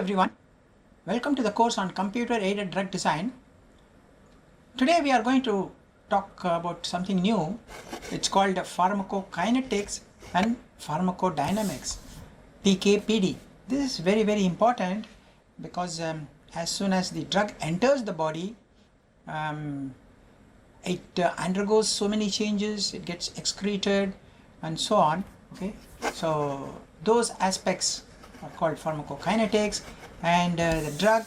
everyone, welcome to the course on computer aided drug design. Today we are going to talk about something new. It's called pharmacokinetics and pharmacodynamics, PKPD. This is very important because as soon as the drug enters the body, it undergoes so many changes, it gets excreted and so on. Okay, so those aspects are called pharmacokinetics, and the drug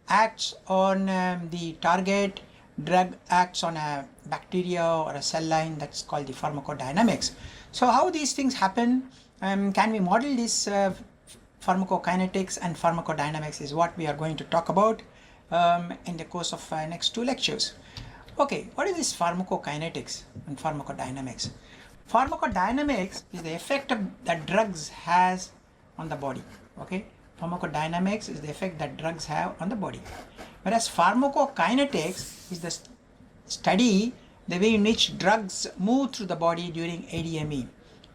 acts on the target, drug acts on a bacteria or a cell line, that's called the pharmacodynamics. So how these things happen, can we model this pharmacokinetics and pharmacodynamics is what we are going to talk about in the course of next two lectures. Okay, what is this pharmacokinetics and pharmacodynamics? Pharmacodynamics is the effect that drugs has on the body. Okay, pharmacodynamics is the effect that drugs have on the body, whereas pharmacokinetics is the study the way in which drugs move through the body during ADME,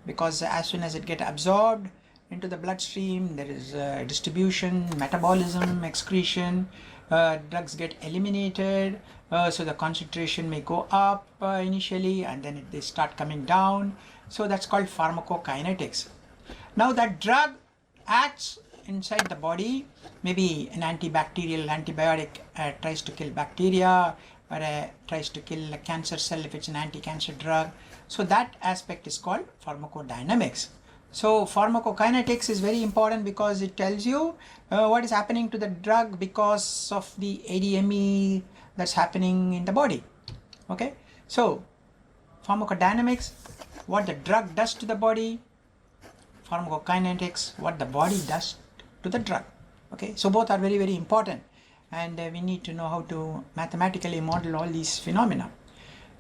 because as soon as it gets absorbed into the bloodstream, there is distribution, metabolism, excretion, drugs get eliminated, so the concentration may go up initially and then they start coming down. So that's called pharmacokinetics. Now that drug acts inside the body, maybe an antibacterial antibiotic tries to kill bacteria, or tries to kill a cancer cell if it's an anti-cancer drug. So that aspect is called pharmacodynamics. So pharmacokinetics is very important because it tells you what is happening to the drug because of the ADME that's happening in the body. Okay, so pharmacodynamics, what the drug does to the body; pharmacokinetics, what the body does to the drug. Okay, so both are very important, and we need to know how to mathematically model all these phenomena.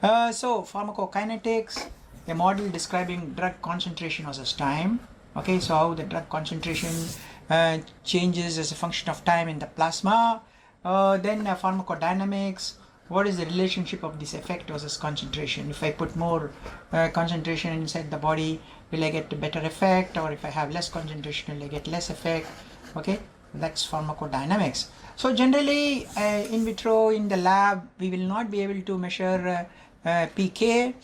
So pharmacokinetics, a model describing drug concentration versus time. Okay, so how the drug concentration changes as a function of time in the plasma. Then pharmacodynamics, what is the relationship of this effect versus concentration? If I put more concentration inside the body, will I get a better effect, or if I have less concentration, will I get less effect? Okay, that's pharmacodynamics. So generally in vitro, in the lab, we will not be able to measure PK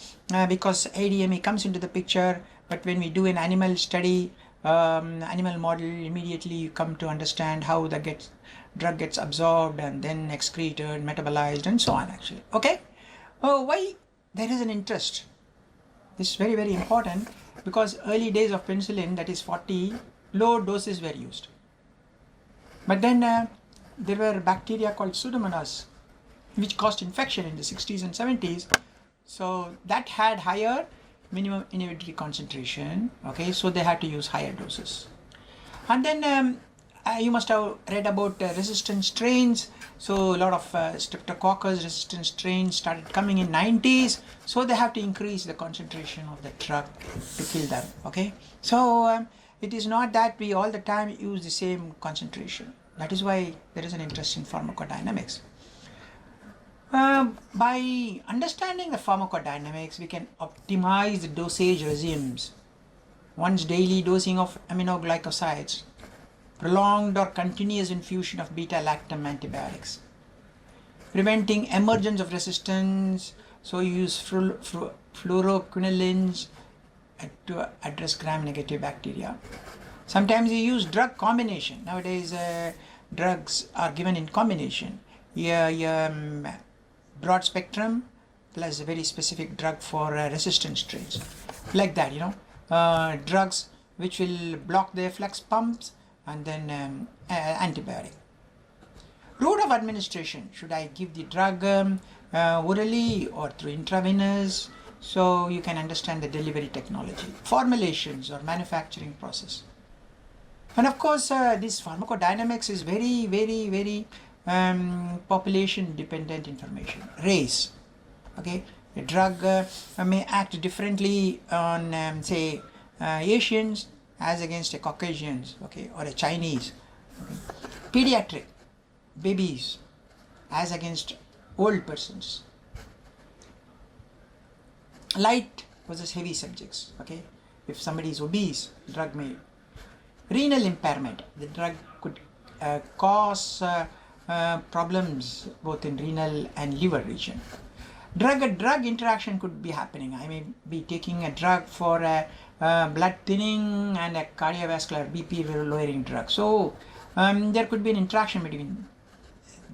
because ADME comes into the picture, but when we do an animal study, animal model, immediately you come to understand how the drug gets absorbed and then excreted, metabolized, and so on actually. Okay, why there is an interest? This is very important because early days of penicillin, that is 40, low doses were used. But then there were bacteria called Pseudomonas which caused infection in the 60s and 70s. So that had higher minimum inhibitory concentration. Okay, so they had to use higher doses. And then you must have read about resistant strains. So a lot of streptococcus resistant strains started coming in 90s. So they have to increase the concentration of the drug to kill them. Okay, so it is not that we all the time use the same concentration. That is why there is an interest in pharmacodynamics. By understanding the pharmacodynamics, we can optimize the dosage regimes. Once daily dosing of aminoglycosides, prolonged or continuous infusion of beta-lactam antibiotics, preventing emergence of resistance. So you use fluoroquinolines to address gram-negative bacteria. Sometimes you use drug combination. Nowadays drugs are given in combination. Broad spectrum plus a very specific drug for resistant strains, like that, drugs which will block the efflux pumps, and then antibiotic. Route of administration, should I give the drug orally or through intravenous? So you can understand the delivery technology, formulations or manufacturing process. And of course this pharmacodynamics is very population dependent information. Race, okay, a drug may act differently on say Asians as against a Caucasians, okay, or a Chinese. Okay. Pediatric, babies as against old persons. Light versus heavy subjects. Okay, if somebody is obese, drug may. Renal impairment, the drug could cause problems both in renal and liver region. Drug interaction could be happening. I may be taking a drug for blood thinning and a cardiovascular BP lowering drug. So there could be an interaction between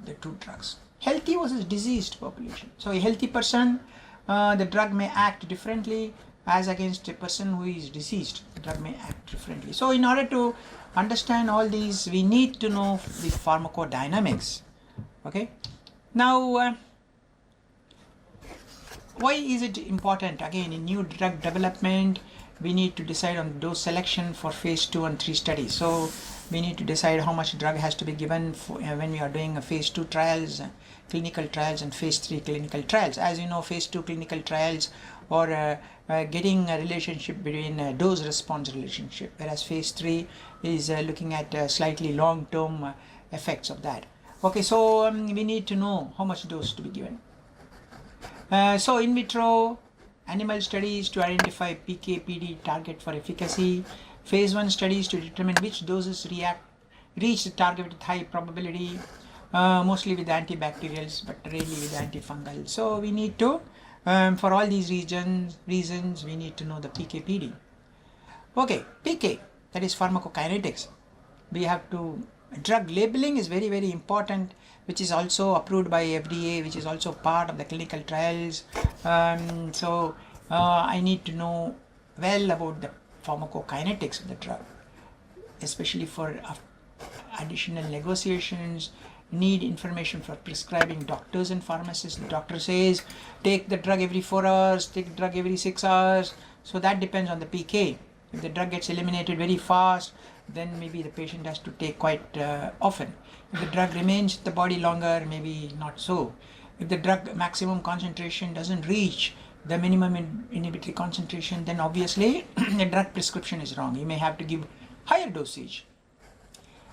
the two drugs. Healthy versus diseased population. So a healthy person, the drug may act differently as against a person who is diseased. The drug may act differently. So in order to understand all these, we need to know the pharmacodynamics. Okay. Now, why is it important? Again, in new drug development, we need to decide on dose selection for phase 2 and 3 studies. So we need to decide how much drug has to be given for, when we are doing a phase 2 trials, clinical trials, and phase 3 clinical trials. As you know, phase 2 clinical trials are getting a relationship between a dose response relationship, whereas phase 3 is looking at slightly long term effects of that. Okay, so we need to know how much dose to be given. So in vitro animal studies to identify PK/PD target for efficacy, phase 1 studies to determine which doses reach the target with high probability, mostly with antibacterials but rarely with antifungals. So we need to, for all these reasons we need to know the PK/PD. Okay, PK, that is pharmacokinetics. We have to, drug labeling is very, very important, which is also approved by FDA, which is also part of the clinical trials. So I need to know well about the pharmacokinetics of the drug, especially for additional negotiations. Need information for prescribing doctors and pharmacists. The doctor says take the drug every 4 hours, take the drug every 6 hours. So that depends on the PK. If the drug gets eliminated very fast, then maybe the patient has to take quite often. If the drug remains in the body longer, maybe not so. If the drug maximum concentration doesn't reach the minimum inhibitory concentration, then obviously the drug prescription is wrong. You may have to give higher dosage.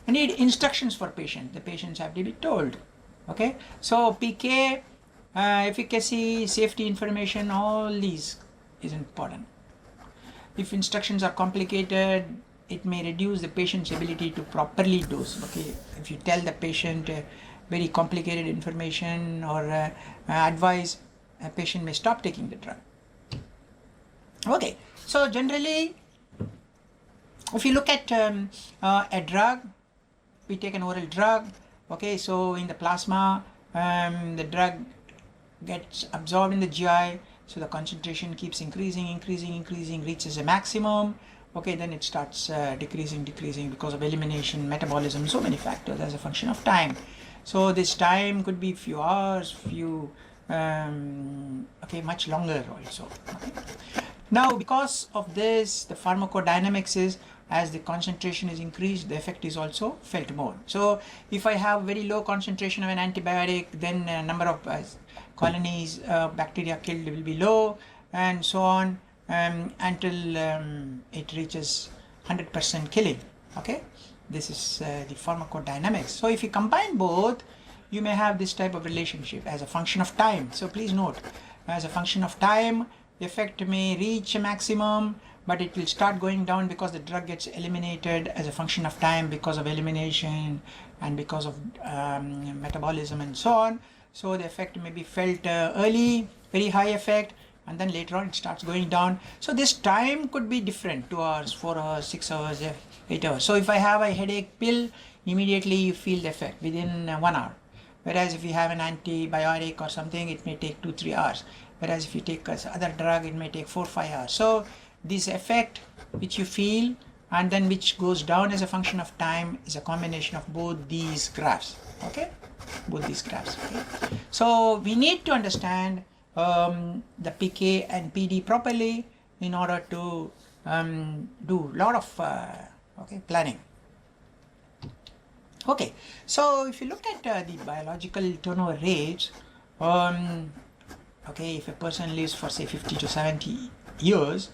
I need instructions for patient. The patients have to be told. Okay, so PK, efficacy, safety information, all these is important. If instructions are complicated, it may reduce the patient's ability to properly dose. Okay, if you tell the patient very complicated information or advice, a patient may stop taking the drug. Okay, so generally, if you look at a drug, we take an oral drug. Okay, so in the plasma, the drug gets absorbed in the GI, so the concentration keeps increasing, reaches a maximum. Okay, then it starts decreasing because of elimination, metabolism, so many factors as a function of time. So this time could be few hours, much longer also. Okay. Now, because of this, the pharmacodynamics is, as the concentration is increased, the effect is also felt more. So if I have very low concentration of an antibiotic, then number of colonies bacteria killed will be low, and so on until it reaches 100% killing. Okay, this is the pharmacodynamics. So if you combine both, you may have this type of relationship as a function of time. So please note, as a function of time, the effect may reach a maximum, but it will start going down because the drug gets eliminated as a function of time because of elimination and because of metabolism and so on. So the effect may be felt early, very high effect, and then later on it starts going down. So this time could be different, 2 hours, 4 hours, 6 hours, 8 hours. So if I have a headache pill, immediately you feel the effect within 1 hour. Whereas if you have an antibiotic or something, it may take 2-3 hours. Whereas if you take other drug, it may take 4-5 hours. So this effect which you feel and then which goes down as a function of time is a combination of both these graphs. Okay, both these graphs. Okay, so we need to understand the PK and PD properly in order to do a lot of planning. Okay, so if you look at the biological turnover rates, okay, if a person lives for say 50 to 70 years,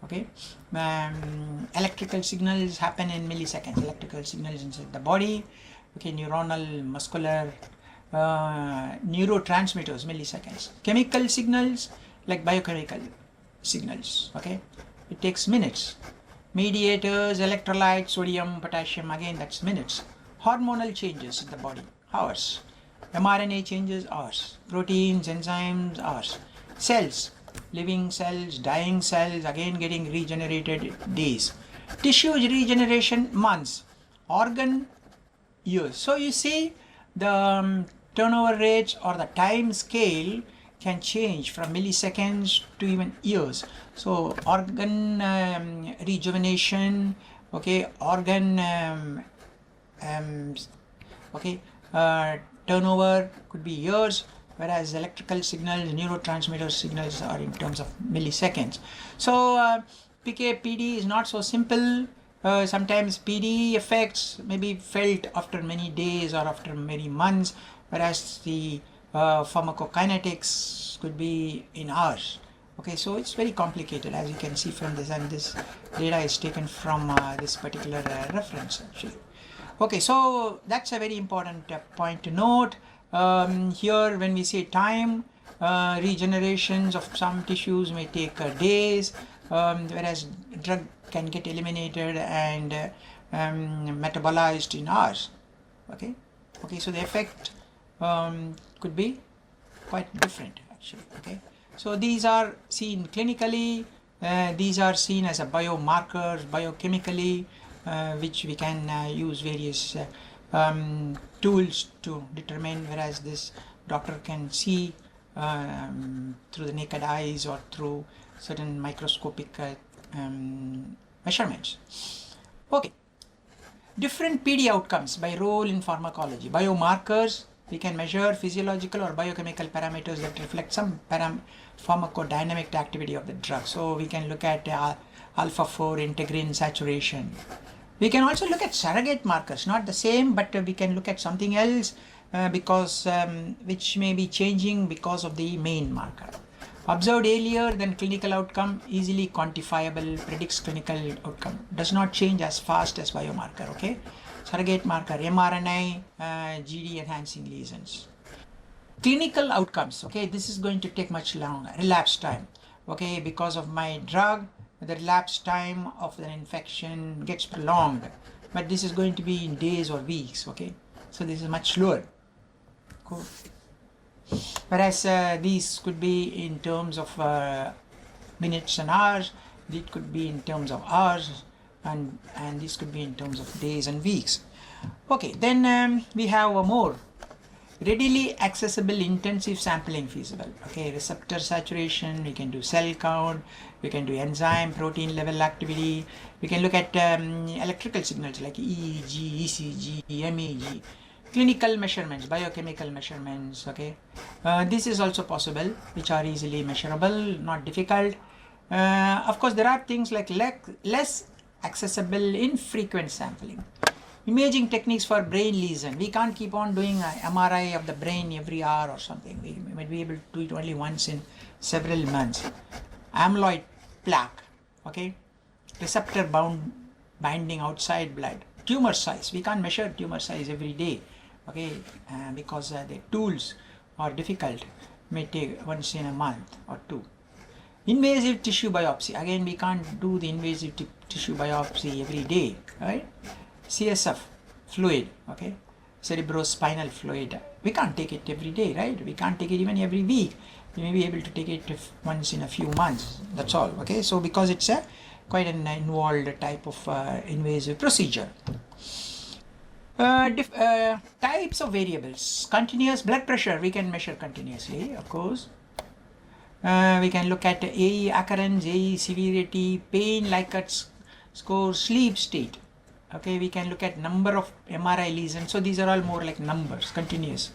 okay, electrical signals happen in milliseconds. Electrical signals inside the body, okay, neuronal, muscular, neurotransmitters, milliseconds. Chemical signals like biochemical signals, okay, it takes minutes. Mediators, electrolytes, sodium, potassium, again that's minutes. Hormonal changes in the body, hours. mRNA changes, hours. Proteins, enzymes, hours. Cells, living cells, dying cells, again getting regenerated, days. Tissue regeneration, months. Organ, years. So you see the turnover rates or the time scale can change from milliseconds to even years. So organ rejuvenation, okay, organ turnover could be years, whereas electrical signals, neurotransmitter signals are in terms of milliseconds. So PK PD is not so simple. Sometimes PD effects may be felt after many days or after many months, whereas the pharmacokinetics could be in hours. Okay, so it's very complicated, as you can see from this, and this data is taken from this particular reference actually. Okay, so that's a very important point to note. Here when we say time, regenerations of some tissues may take days, whereas drug can get eliminated and metabolized in hours. Okay, so the effect could be quite different actually. Okay, so these are seen clinically, these are seen as a biomarkers biochemically, which we can use various tools to determine, whereas this doctor can see through the naked eyes or through certain microscopic measurements. Okay, different PD outcomes by role in pharmacology. Biomarkers, we can measure physiological or biochemical parameters that reflect some pharmacodynamic activity of the drug. So we can look at alpha-4 integrin saturation. We can also look at surrogate markers, not the same, but we can look at something else because which may be changing because of the main marker. Observed earlier than clinical outcome, easily quantifiable, predicts clinical outcome, does not change as fast as biomarker. Okay, surrogate marker, mRNA, GD enhancing lesions. Clinical outcomes, okay, this is going to take much longer, relapse time. Okay, because of my drug, the relapse time of the infection gets prolonged, but this is going to be in days or weeks. Okay, so this is much slower. Cool. Whereas these could be in terms of minutes and hours, it could be in terms of hours, and this could be in terms of days and weeks. Okay, then we have more readily accessible intensive sampling feasible. Okay, receptor saturation, we can do cell count, we can do enzyme protein level activity, we can look at electrical signals like EEG, ECG, MEG, clinical measurements, biochemical measurements. Okay, this is also possible, which are easily measurable, not difficult. Of course, there are things like less accessible infrequent sampling. Imaging techniques for brain lesion. We can't keep on doing MRI of the brain every hour or something. We might be able to do it only once in several months. Amyloid plaque, okay, receptor binding outside blood. Tumor size. We can't measure tumor size every day, okay, because the tools are difficult. May take once in a month or two. Invasive tissue biopsy. Again, we can't do the invasive tissue biopsy every day, right? CSF fluid, okay, cerebrospinal fluid. We can't take it every day, right? We can't take it even every week. We may be able to take it once in a few months. That's all, okay? So because it's a quite an involved type of invasive procedure. Types of variables. Continuous blood pressure, we can measure continuously, of course. We can look at AE occurrence, AE severity, pain, Likert score, sleep state. Okay, we can look at number of MRI lesions. So these are all more like numbers, continuous.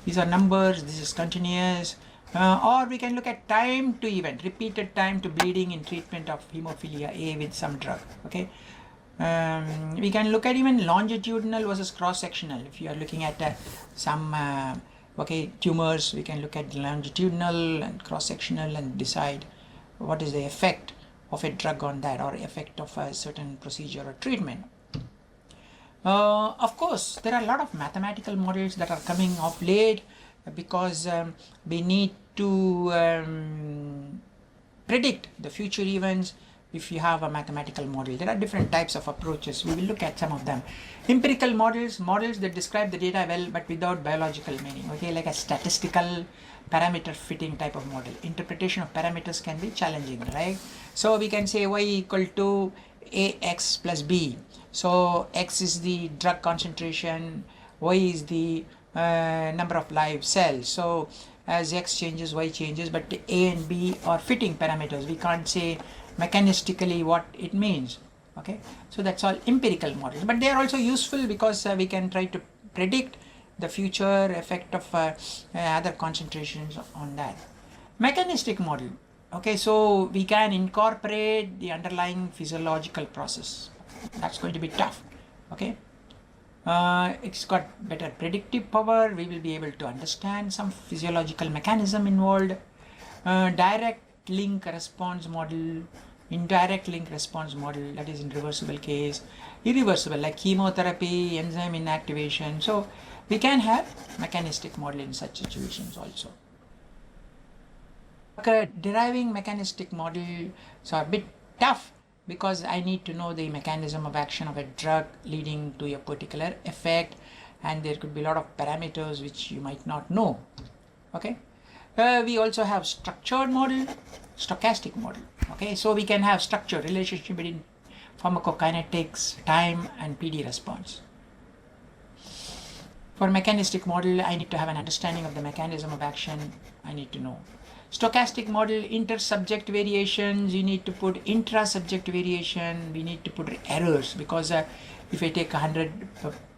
These are numbers, this is continuous. Or we can look at time to event, repeated time to bleeding in treatment of hemophilia A with some drug. Okay, we can look at even longitudinal versus cross-sectional. If you are looking at some tumors, we can look at longitudinal and cross-sectional and decide what is the effect of a drug on that or effect of a certain procedure or treatment. Of course, there are a lot of mathematical models that are coming of late because we need to predict the future events if you have a mathematical model. There are different types of approaches. We will look at some of them. Empirical models, models that describe the data well but without biological meaning, okay, like a statistical parameter fitting type of model. Interpretation of parameters can be challenging, right? So we can say y equal to ax plus b. So x is the drug concentration, y is the number of live cells. So as x changes, y changes, but a and b are fitting parameters. We can't say mechanistically what it means, okay? So that's all empirical models, but they are also useful because we can try to predict the future effect of other concentrations on that. Mechanistic model, okay, so we can incorporate the underlying physiological process. That's going to be tough, okay? It's got better predictive power. We will be able to understand some physiological mechanism involved. Direct link response model, indirect link response model, that is in reversible case, irreversible like chemotherapy, enzyme inactivation. So we can have mechanistic model in such situations also. Okay, deriving mechanistic models are a bit tough because I need to know the mechanism of action of a drug leading to a particular effect, and there could be a lot of parameters which you might not know, okay? We also have structured model, stochastic model, okay? So we can have structure, relationship between pharmacokinetics, time and PD response. For mechanistic model, I need to have an understanding of the mechanism of action. I need to know. Stochastic model, inter-subject variations, you need to put intra-subject variation, we need to put errors, because if I take 100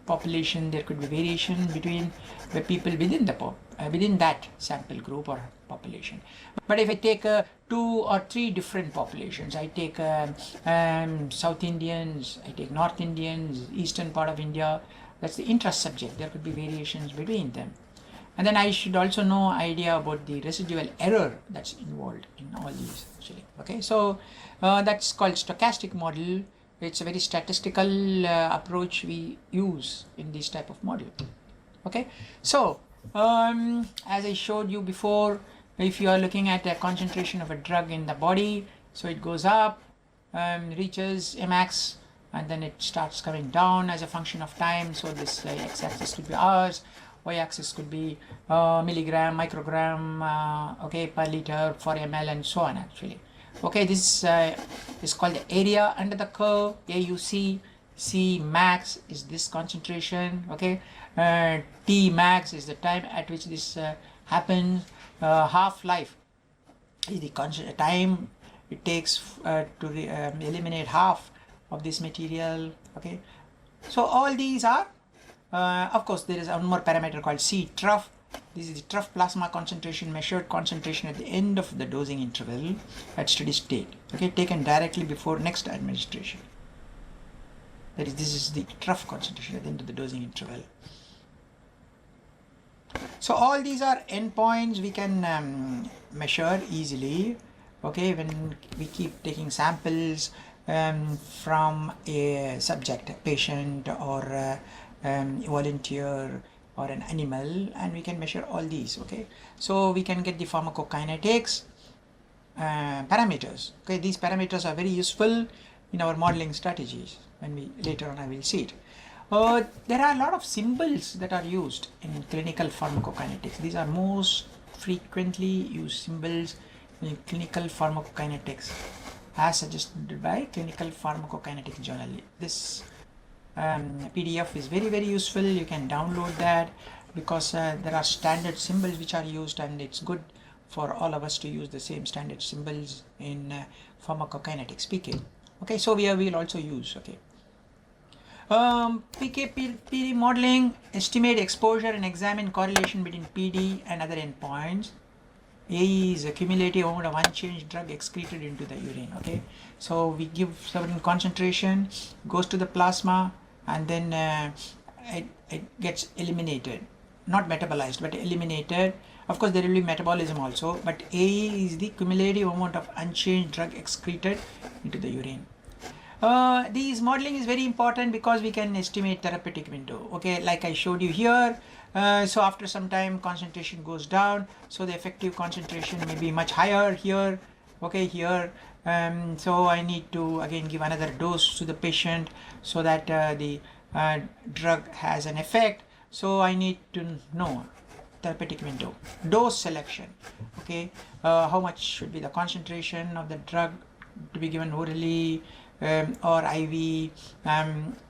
population, there could be variation between the people within the within that sample group or population. But if I take 2 or 3 different populations, I take South Indians, I take North Indians, eastern part of India, that's the intra-subject, there could be variations between them. And then I should also know idea about the residual error that's involved in all these actually, okay? So that's called stochastic model. It's a very statistical approach we use in this type of model, okay? So as I showed you before, if you are looking at a concentration of a drug in the body, so it goes up, reaches a max, and then it starts coming down as a function of time. So this x-axis could be hours, y-axis could be milligram, microgram, okay, per liter, for ml, and so on actually. Okay, this is called the area under the curve, AUC. C max is this concentration, okay? T max is the time at which this happens. Half-life is the time it takes to eliminate half of this material, okay? So all these are, of course, there is one more parameter called C trough. This is the trough plasma concentration, measured concentration at the end of the dosing interval at steady state, okay, taken directly before next administration. That is, this is the trough concentration at the end of the dosing interval. So all these are endpoints we can measure easily, okay, when we keep taking samples from a subject, a patient, or a volunteer, or an animal, and we can measure all these, okay? So we can get the pharmacokinetics parameters, okay? These parameters are very useful in our modeling strategies, when we later on I will see it. There are a lot of symbols that are used in clinical pharmacokinetics. These are most frequently used symbols in clinical pharmacokinetics as suggested by Clinical Pharmacokinetic Journal. This PDF is very, very useful. You can download that because there are standard symbols which are used, and it's good for all of us to use the same standard symbols in pharmacokinetics, PK. Okay, so we will also use, okay. PD modeling, estimate exposure and examine correlation between PD and other endpoints. AE is a cumulative amount of unchanged drug excreted into the urine, okay. So we give certain concentration, goes to the plasma, and then it gets eliminated, not metabolized but eliminated. Of course there will be metabolism also, but AE is the cumulative amount of unchanged drug excreted into the urine. These modeling is very important because we can estimate therapeutic window, okay, like I showed you here. So after some time concentration goes down, so the effective concentration may be much higher here, okay, here So I need to again give another dose to the patient so that the drug has an effect. So I need to know therapeutic window, dose selection, okay, how much should be the concentration of the drug to be given orally or IV,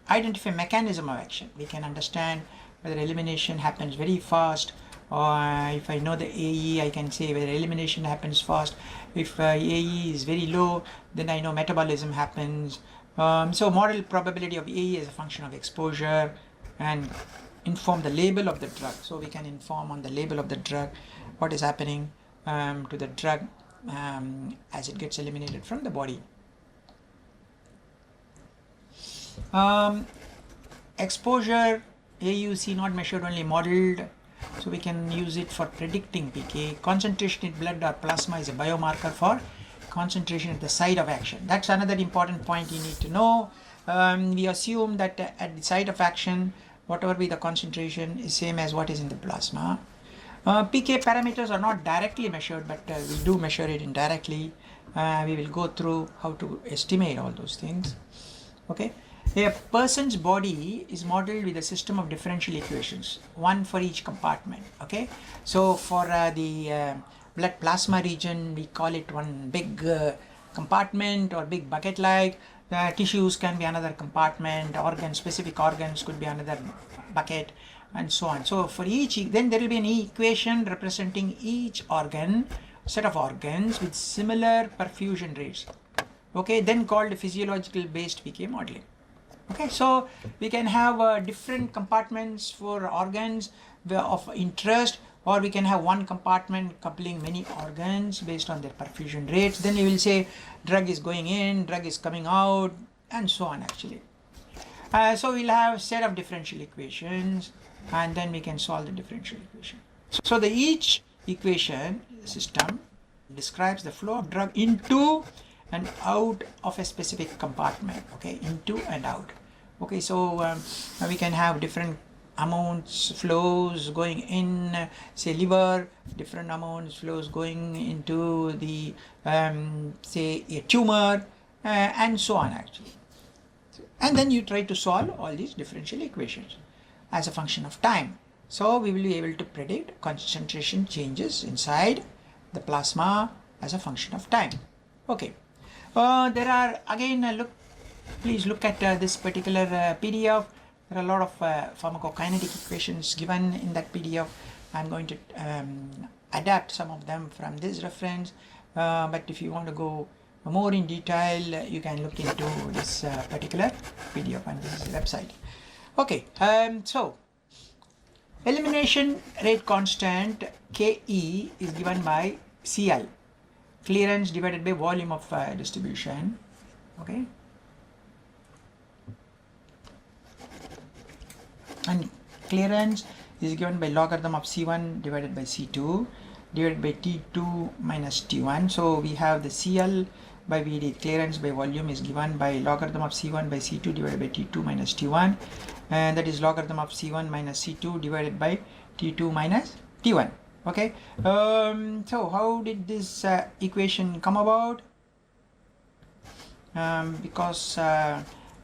identify mechanism of action. We can understand whether elimination happens very fast, or if I know the AE, I can say whether elimination happens fast. If AE is very low, then I know metabolism happens. So model probability of AE is a function of exposure, and inform the label of the drug. So we can inform on the label of the drug what is happening to the drug as it gets eliminated from the body. Exposure, AUC not measured, only modeled, so we can use it for predicting PK. Concentration in blood or plasma is a biomarker for concentration at the site of action. That's another important point you need to know. We assume that at the site of action, whatever be the concentration is same as what is in the plasma. PK parameters are not directly measured, but we do measure it indirectly. We will go through how to estimate all those things. Okay. A person's body is modeled with a system of differential equations, one for each compartment. Okay, so for the blood plasma region, we call it one big compartment or big bucket. Like tissues can be another compartment, organs, specific organs could be another bucket, and so on. So for each, then there will be an equation representing each organ, set of organs with similar perfusion rates. Okay, then called physiological based PK modeling. Okay, so we can have different compartments for organs of interest, or we can have one compartment coupling many organs based on their perfusion rates. Then you will say drug is going in, drug is coming out, and so on actually. So we'll have a set of differential equations, and then we can solve the differential equation. So the each equation system describes the flow of drug into and out of a specific compartment. Okay, into and out. Okay, so we can have different amounts flows going in, say liver, different amounts flows going into the say a tumor, and so on actually. And then you try to solve all these differential equations as a function of time. So we will be able to predict concentration changes inside the plasma as a function of time. Okay. There are again please look at this particular PDF. There are a lot of pharmacokinetic equations given in that PDF. I'm going to adapt some of them from this reference, but if you want to go more in detail, you can look into this particular PDF on this website. Okay, so elimination rate constant KE is given by CL, clearance divided by volume of distribution. Okay, and clearance is given by logarithm of C1 divided by C2 divided by T2 minus T1. So we have the CL by VD, clearance by volume, is given by logarithm of C1 by C2 divided by T2 minus T1, and that is logarithm of C1 minus C2 divided by T2 minus T1. Okay, so how did this equation come about? Because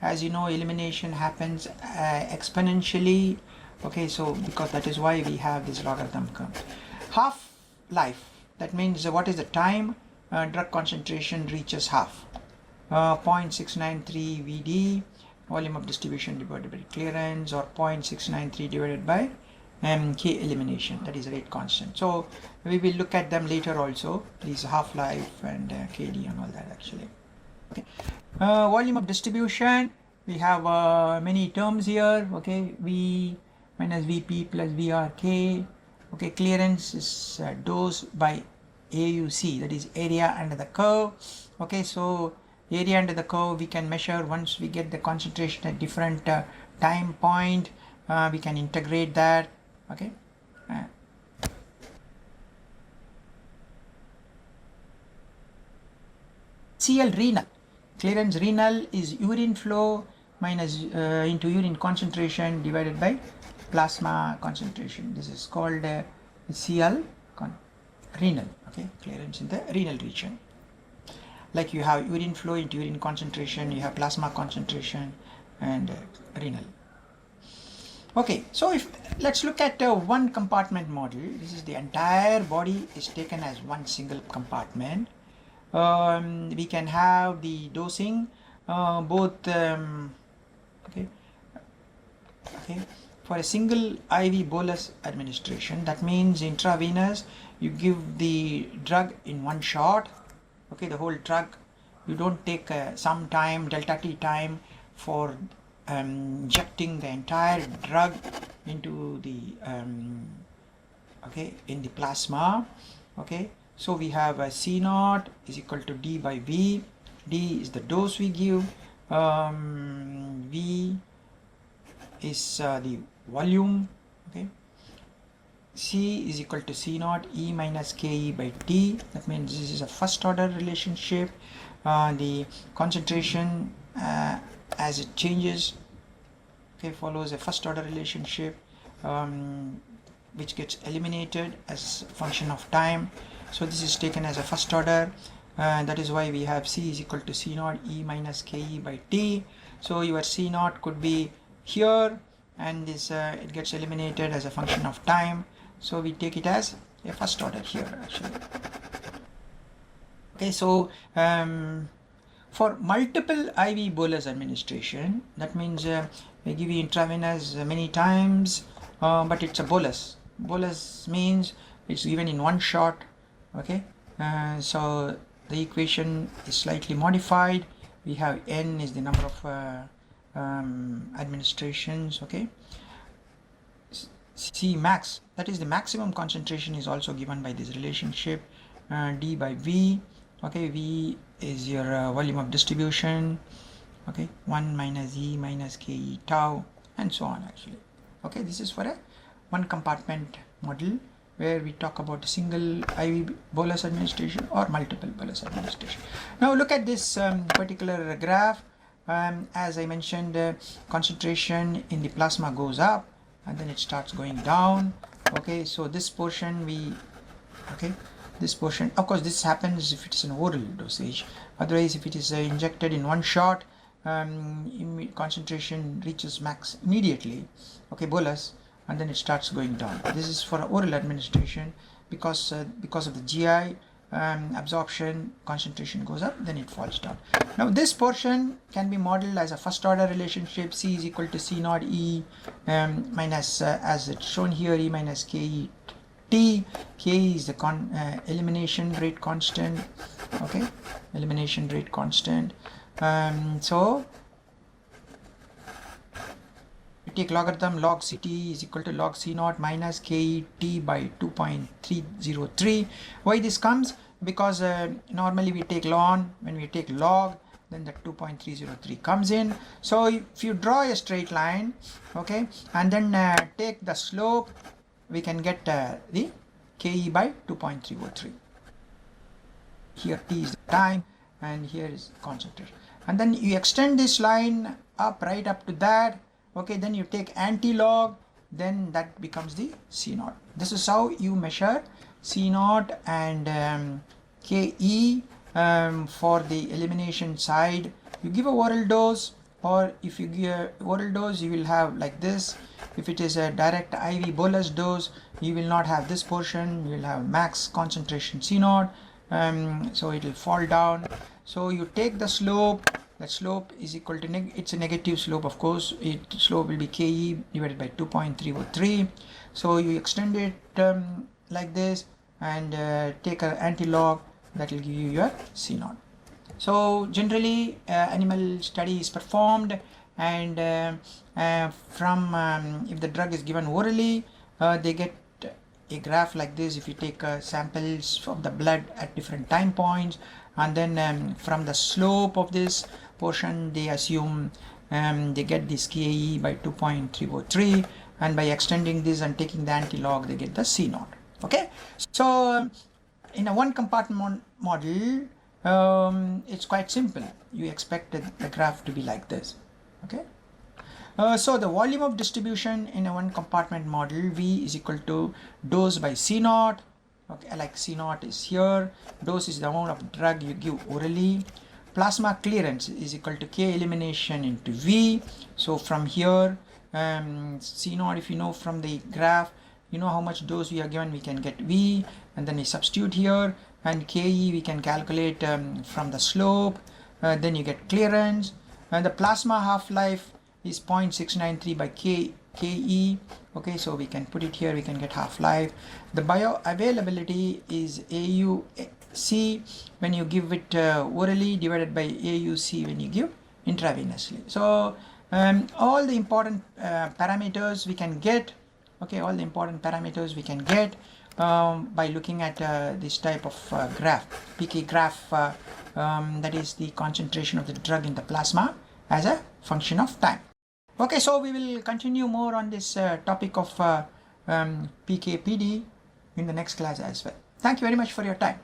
as you know, elimination happens exponentially. Okay, so because that is why we have this logarithm curve. Half life, that means what is the time drug concentration reaches half? 0.693 VD, volume of distribution divided by clearance, or 0.693 divided by K elimination, that is rate constant. So we will look at them later also, these half-life and KD and all that actually. Okay. Volume of distribution, we have many terms here. Okay, V minus Vp plus VRK. Okay, clearance is dose by AUC, that is area under the curve. Okay, so area under the curve we can measure once we get the concentration at different time point. We can integrate that. Okay. CL renal, clearance renal is urine flow minus into urine concentration divided by plasma concentration. This is called CL renal. Okay, clearance in the renal region. like you have urine flow into urine concentration, you have plasma concentration, and renal. Okay, so let's look at one compartment model. This is the entire body is taken as one single compartment. We can have the dosing both okay, for a single IV bolus administration. That means intravenous, you give the drug in one shot. Okay, the whole drug. You don't take some time, delta T time, for injecting the entire drug into the in the plasma. Okay, so we have a C naught is equal to D by V. D is the dose we give, V is the volume. Okay, C is equal to C naught E minus KE by T. That means this is a first order relationship. The concentration as it changes, okay, follows a first order relationship which gets eliminated as a function of time. So this is taken as a first order, that is why we have C is equal to C naught E minus KE by T. So your C naught could be here, and this it gets eliminated as a function of time, so we take it as a first order here actually. Okay, so for multiple IV bolus administration, that means we give you intravenous many times, but it's a bolus. Bolus means it's given in one shot. Okay, so the equation is slightly modified. We have N is the number of administrations. Okay, C max, that is the maximum concentration, is also given by this relationship, D by V. Okay, V is your volume of distribution. Okay, 1 minus E minus KE tau, and so on actually. Okay, this is for a one compartment model where we talk about a single IV bolus administration or multiple bolus administration. Now look at this particular graph. As I mentioned, concentration in the plasma goes up and then it starts going down. Okay, so this portion this portion, of course this happens if it's an oral dosage. Otherwise, if it is injected in one shot, concentration reaches max immediately, okay, bolus, and then it starts going down. This is for oral administration because of the GI absorption, concentration goes up, then it falls down. Now this portion can be modeled as a first order relationship. C is equal to C naught E minus as it's shown here, E minus KE T. K is the elimination rate constant. Okay, elimination rate constant. So we take logarithm log Ct is equal to log C naught minus KE T by 2.303. Why this comes? Because normally we take ln, when we take log, then the 2.303 comes in. So if you draw a straight line, okay, and then take the slope, we can get the KE by 2.303. Here T is the time and here is concentration. And then you extend this line up, right up to that. Okay, then you take anti-log, then that becomes the C naught. This is how you measure C naught and KE for the elimination side. You give a oral dose, or if you give a oral dose, you will have like this. If it is a direct IV bolus dose, you will not have this portion. You will have max concentration C naught, so it will fall down. So you take the slope. The slope is equal to it's a negative slope, of course. Slope will be KE divided by 2.303. So you extend it like this and take an anti-log, that will give you your C naught. So generally animal study is performed, and from if the drug is given orally, they get a graph like this. If you take samples from the blood at different time points, and then from the slope of this portion they assume they get this KE by 2.303, and by extending this and taking the anti-log they get the C naught. Okay, so in a one compartment model, it's quite simple. You expect the graph to be like this. Okay, so the volume of distribution in a one compartment model, V is equal to dose by C naught. okay, like C0 is here, dose is the amount of drug you give orally, plasma clearance is equal to K elimination into V. So from here, C0, if you know from the graph, you know how much dose we are given, we can get V, and then we substitute here, and KE we can calculate from the slope, then you get clearance, and the plasma half-life is 0.693 by KE. Okay, so we can put it here, we can get half-life. The bioavailability is AUC when you give it orally divided by AUC when you give intravenously. So all the important parameters we can get, okay, all the important parameters we can get by looking at this type of graph, PK graph, that is the concentration of the drug in the plasma as a function of time. Okay, so we will continue more on this topic of PK/PD in the next class as well. Thank you very much for your time.